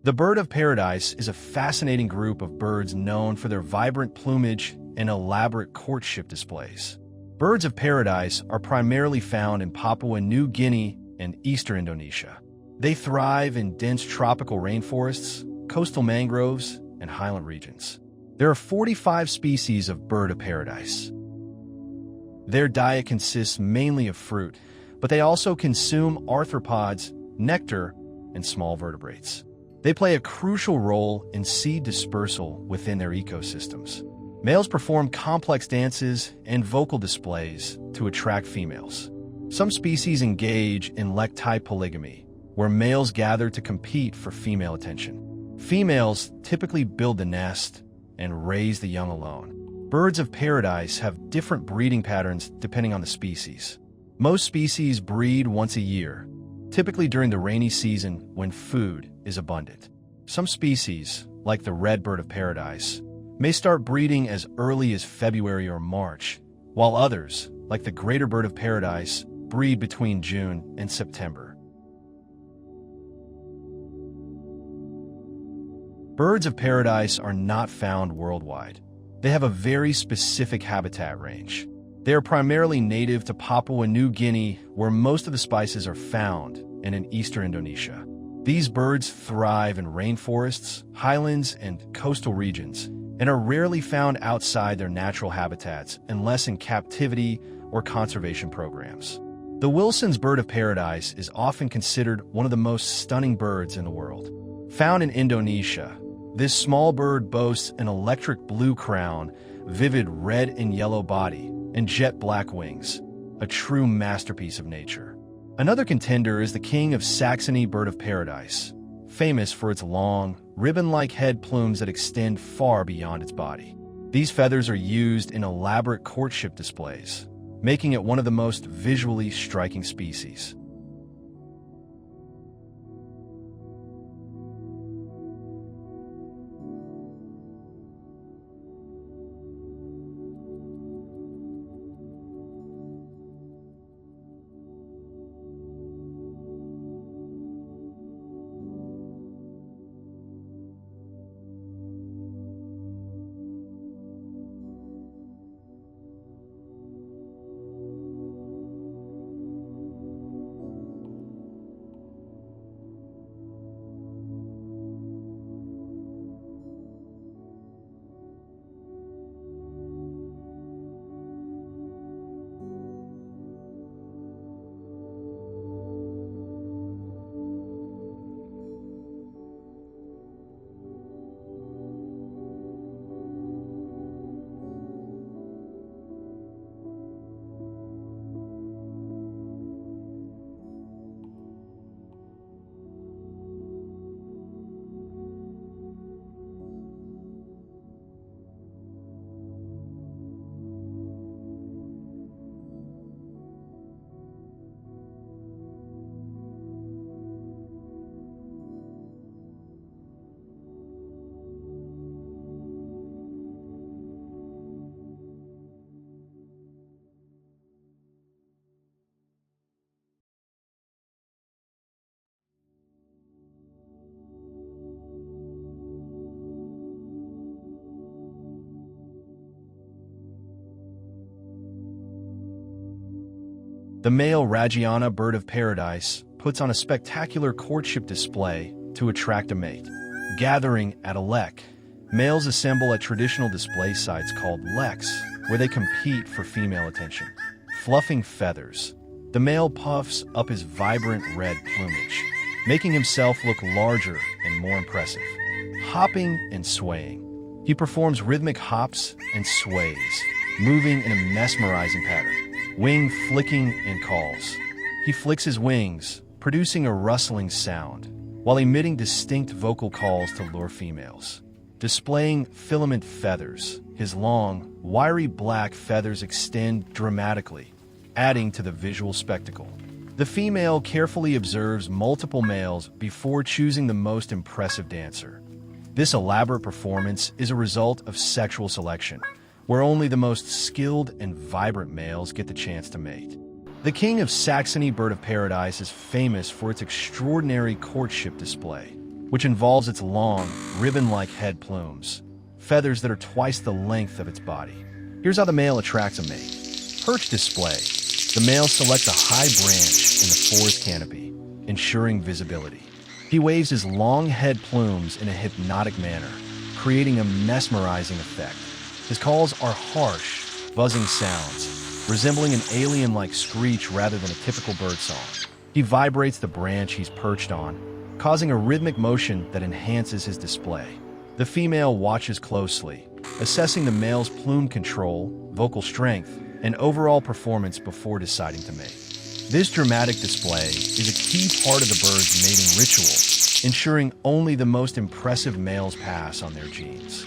The bird of paradise is a fascinating group of birds known for their vibrant plumage and elaborate courtship displays. Birds of paradise are primarily found in Papua New Guinea and eastern Indonesia. They thrive in dense tropical rainforests, coastal mangroves, and highland regions. There are 45 species of bird of paradise. Their diet consists mainly of fruit, but they also consume arthropods, nectar, and small vertebrates. They play a crucial role in seed dispersal within their ecosystems. Males perform complex dances and vocal displays to attract females. Some species engage in lek-type polygamy, where males gather to compete for female attention. Females typically build the nest and raise the young alone. Birds of paradise have different breeding patterns depending on the species. Most species breed once a year, typically during the rainy season when food is abundant. Some species, like the red bird of paradise, may start breeding as early as February or March, while others, like the greater bird of paradise, breed between June and September. Birds of paradise are not found worldwide. They have a very specific habitat range. They are primarily native to Papua New Guinea, where most of the species are found, and in eastern Indonesia. These birds thrive in rainforests, highlands, and coastal regions, and are rarely found outside their natural habitats unless in captivity or conservation programs. The Wilson's bird of paradise is often considered one of the most stunning birds in the world. Found in Indonesia, this small bird boasts an electric blue crown, vivid red and yellow body, and jet black wings, a true masterpiece of nature. Another contender is the king of Saxony bird of paradise, famous for its long, ribbon-like head plumes that extend far beyond its body. These feathers are used in elaborate courtship displays, making it one of the most visually striking species. The male Ragiana bird of paradise puts on a spectacular courtship display to attract a mate. Gathering at a lek, males assemble at traditional display sites called leks, where they compete for female attention. Fluffing feathers, the male puffs up his vibrant red plumage, making himself look larger and more impressive. Hopping and swaying, he performs rhythmic hops and sways, moving in a mesmerizing pattern. Wing flicking and calls. He flicks his wings, producing a rustling sound, while emitting distinct vocal calls to lure females. Displaying filament feathers, his long, wiry black feathers extend dramatically, adding to the visual spectacle. The female carefully observes multiple males before choosing the most impressive dancer. This elaborate performance is a result of sexual selection, where only the most skilled and vibrant males get the chance to mate. The king of Saxony bird of paradise is famous for its extraordinary courtship display, which involves its long, ribbon-like head plumes, feathers that are twice the length of its body. Here's how the male attracts a mate. Perch display. The male selects a high branch in the forest canopy, ensuring visibility. He waves his long head plumes in a hypnotic manner, creating a mesmerizing effect. His calls are harsh, buzzing sounds, resembling an alien-like screech rather than a typical bird song. He vibrates the branch he's perched on, causing a rhythmic motion that enhances his display. The female watches closely, assessing the male's plume control, vocal strength, and overall performance before deciding to mate. This dramatic display is a key part of the bird's mating ritual, ensuring only the most impressive males pass on their genes.